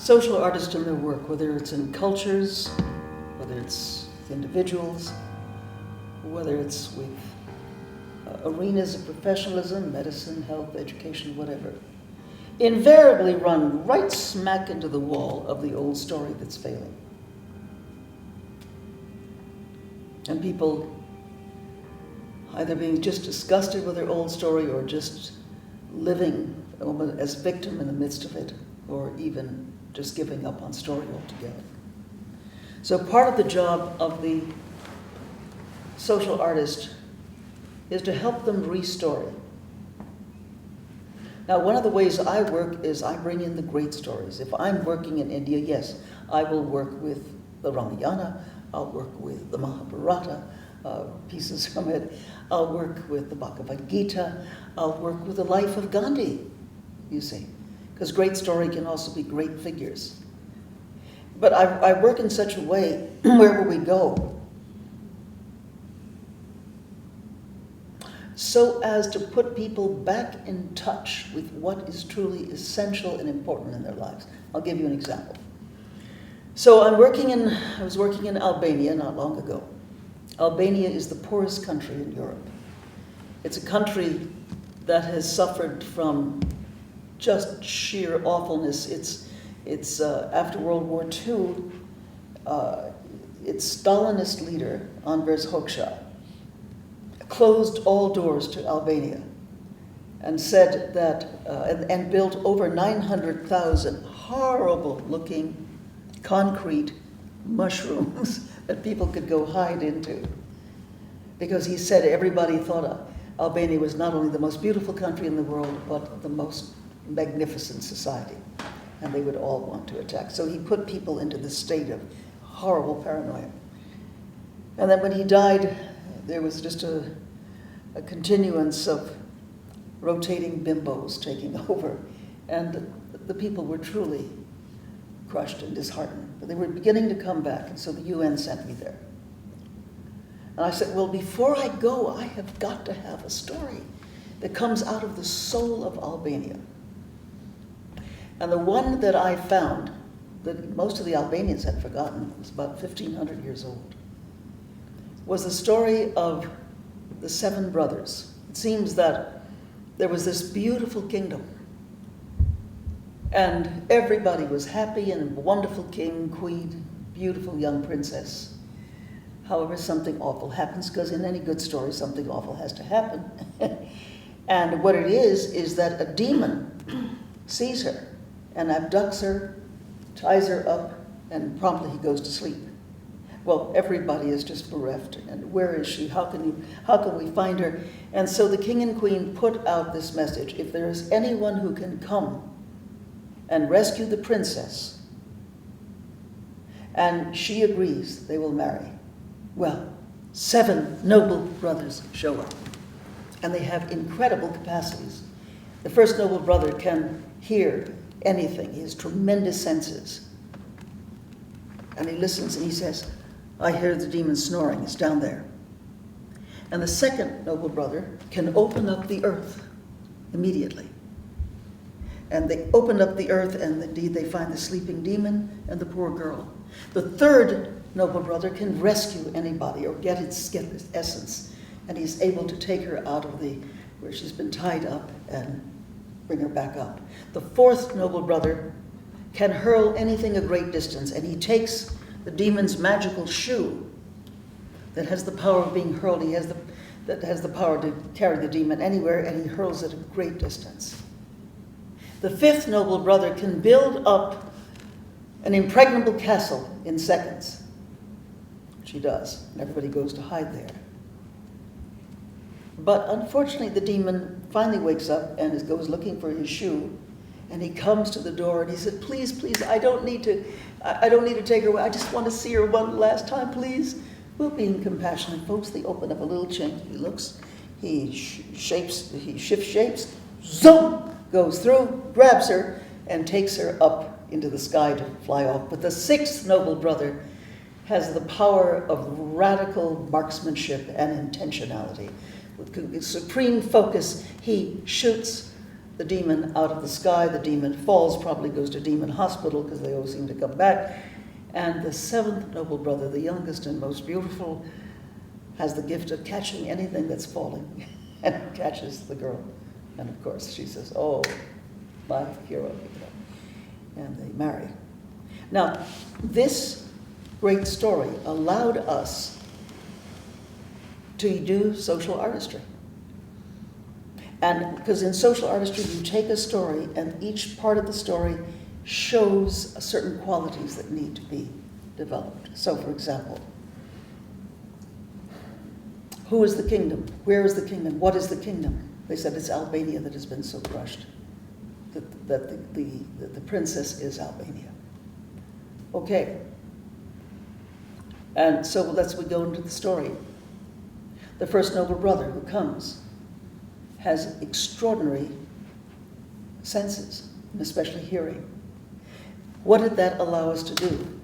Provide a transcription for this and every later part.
social artists in their work, whether it's in cultures, whether it's individuals, whether it's with arenas of professionalism, medicine, health, education, whatever, invariably run right smack into the wall of the old story that's failing. And people either being just disgusted with their old story or just living as victim in the midst of it, or even just giving up on story altogether. So part of the job of the social artist is to help them restory. Now, one of the ways I work is I bring in the great stories. If I'm working in India, yes, I will work with the Ramayana, I'll work with the Mahabharata, pieces from it, I'll work with the Bhagavad Gita, I'll work with the life of Gandhi, you see, because great story can also be great figures. But I work in such a way, wherever we go, so as to put people back in touch with what is truly essential and important in their lives. I'll give you an example. So I was working in Albania not long ago. Albania is the poorest country in Europe. It's a country that has suffered from just sheer awfulness. It's after World War II, its Stalinist leader, Enver Hoxha, closed all doors to Albania and said that, and built over 900,000 horrible-looking concrete mushrooms that people could go hide into. Because he said everybody thought Albania was not only the most beautiful country in the world, but the most magnificent society. And they would all want to attack. So he put people into this state of horrible paranoia. And then when he died, there was just a continuance of rotating bimbos taking over. And the people were truly crushed and disheartened. But they were beginning to come back, and so the UN sent me there. And I said, well, before I go, I have got to have a story that comes out of the soul of Albania. And the one that I found, that most of the Albanians had forgotten, was about 1,500 years old, was the story of the 7 brothers. It seems that there was this beautiful kingdom, and everybody was happy, and a wonderful king, queen, beautiful young princess. However, something awful happens, because in any good story, something awful has to happen. And what it is that a demon sees her and abducts her, ties her up, and promptly he goes to sleep. Well, everybody is just bereft, and where is she? How can we find her? And so the king and queen put out this message: if there is anyone who can come and rescue the princess, and she agrees, they will marry. Well, 7 noble brothers show up, and they have incredible capacities. The first noble brother can hear anything. He has tremendous senses. And he listens and he says, I hear the demon snoring, it's down there. And the second noble brother can open up the earth immediately. And they open up the earth, and indeed they find the sleeping demon and the poor girl. The third noble brother can rescue anybody or get its essence, and he's able to take her out of where she's been tied up and bring her back up. The fourth noble brother can hurl anything a great distance, and he takes the demon's magical shoe that has the power of being hurled. That has the power to carry the demon anywhere, and he hurls it a great distance. The fifth noble brother can build up an impregnable castle in seconds, which he does, and everybody goes to hide there. But unfortunately, the demon finally wakes up and goes looking for his shoe, and he comes to the door and he said, please, please, I don't need to take her away. I just want to see her one last time, please. Well, being compassionate folks, they open up a little chink. He looks, he shifts shapes, zoom, goes through, grabs her, and takes her up into the sky to fly off. But the sixth noble brother has the power of radical marksmanship and intentionality. With supreme focus, he shoots the demon out of the sky. The demon falls, probably goes to demon hospital because they always seem to come back. And the seventh noble brother, the youngest and most beautiful, has the gift of catching anything that's falling and catches the girl. And of course she says, oh, my hero. And they marry. Now, this great story allowed us to do social artistry. And because in social artistry, you take a story and each part of the story shows certain qualities that need to be developed. So, for example, who is the kingdom? Where is the kingdom? What is the kingdom? They said it's Albania that has been so crushed, that the princess is Albania. Okay. And so we go into the story. The first noble brother who comes has extraordinary senses, and especially hearing. What did that allow us to do?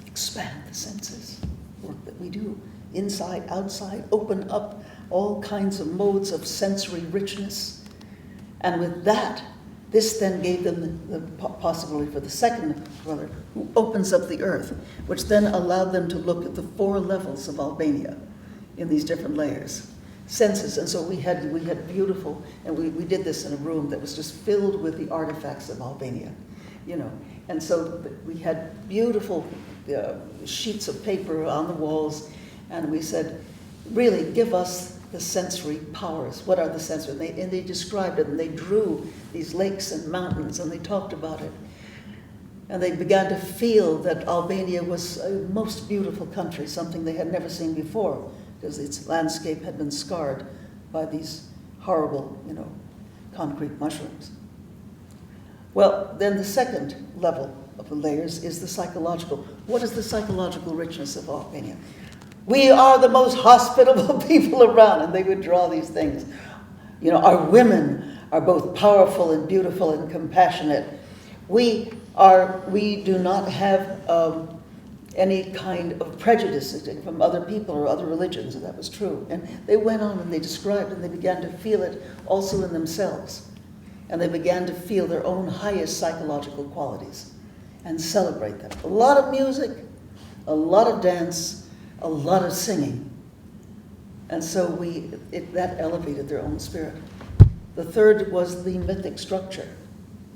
Expand the senses, work that we do, inside, outside, open up all kinds of modes of sensory richness. And with that, this then gave them the possibility for the second brother, who opens up the earth, which then allowed them to look at the 4 levels of Albania in these different layers. Senses, and so we had beautiful, and we did this in a room that was just filled with the artifacts of Albania, and so we had beautiful sheets of paper on the walls, and we said, really give us the sensory powers. What are the sensory? And they described it, and they drew these lakes and mountains, and they talked about it, and they began to feel that Albania was a most beautiful country, something they had never seen before, because its landscape had been scarred by these horrible, concrete mushrooms. Well, then the second level of the layers is the psychological. What is the psychological richness of Albania? We are the most hospitable people around, and they would draw these things. Our women are both powerful and beautiful and compassionate. We do not have any kind of prejudice from other people or other religions, and that was true. And they went on and they described, and they began to feel it also in themselves. And they began to feel their own highest psychological qualities and celebrate them. A lot of music, a lot of dance, a lot of singing. And so that elevated their own spirit. The third was the mythic structure,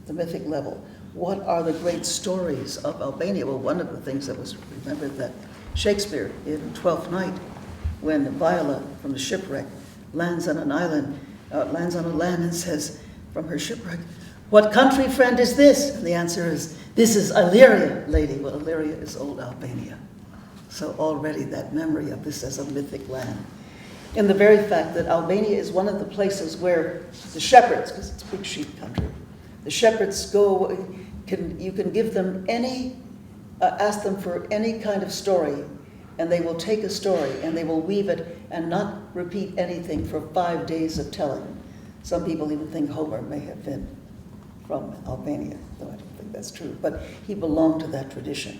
the mythic level. What are the great stories of Albania? Well, one of the things that was remembered that Shakespeare in Twelfth Night, when Viola from the shipwreck lands on an island, lands on a land and says from her shipwreck, "What country, friend, is this?" And the answer is, "This is Illyria, lady." Well, Illyria is old Albania. So already that memory of this as a mythic land. In the very fact that Albania is one of the places where the shepherds, because it's a big sheep country, the shepherds go, you can give them ask them for any kind of story, and they will take a story and they will weave it and not repeat anything for 5 days of telling. Some people even think Homer may have been from Albania, though I don't think that's true. But he belonged to that tradition,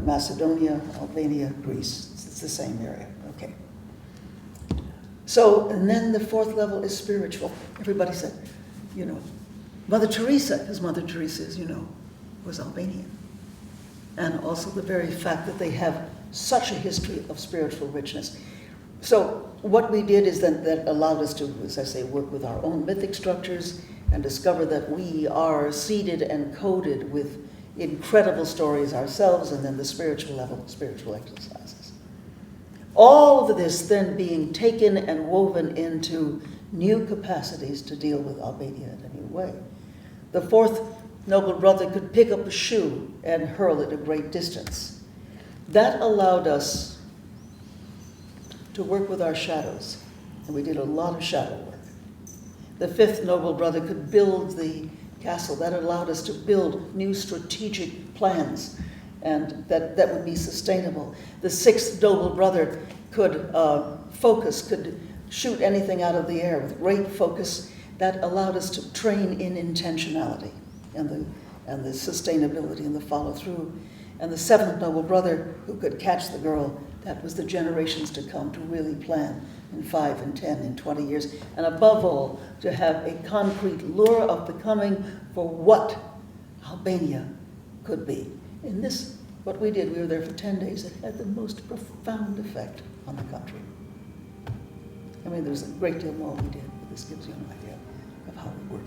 Macedonia, Albania, Greece, it's the same area, okay. So, and then the fourth level is spiritual. Everybody said, Mother Teresa, because Mother Teresa, as you know, was Albanian. And also the very fact that they have such a history of spiritual richness. So what we did is that allowed us to, as I say, work with our own mythic structures and discover that we are seeded and coded with incredible stories ourselves, and then the spiritual level, spiritual exercises. All of this then being taken and woven into new capacities to deal with Albania in a new way. The fourth noble brother could pick up a shoe and hurl it a great distance. That allowed us to work with our shadows, and we did a lot of shadow work. The fifth noble brother could build the castle. That allowed us to build new strategic plans, and that would be sustainable. The sixth noble brother could focus, could shoot anything out of the air with great focus. That allowed us to train in intentionality and the sustainability and the follow through. And the seventh noble brother, who could catch the girl, That was the generations to come to really plan in 5 and 10 and 20 years, and above all, to have a concrete lure of becoming for what Albania could be. In this, what we did, we were there for 10 days, it had the most profound effect on the country. I mean, there's a great deal more we did, but this gives you an idea of how we work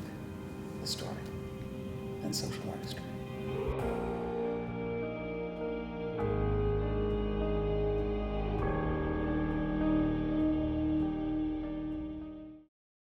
the story and social artistry.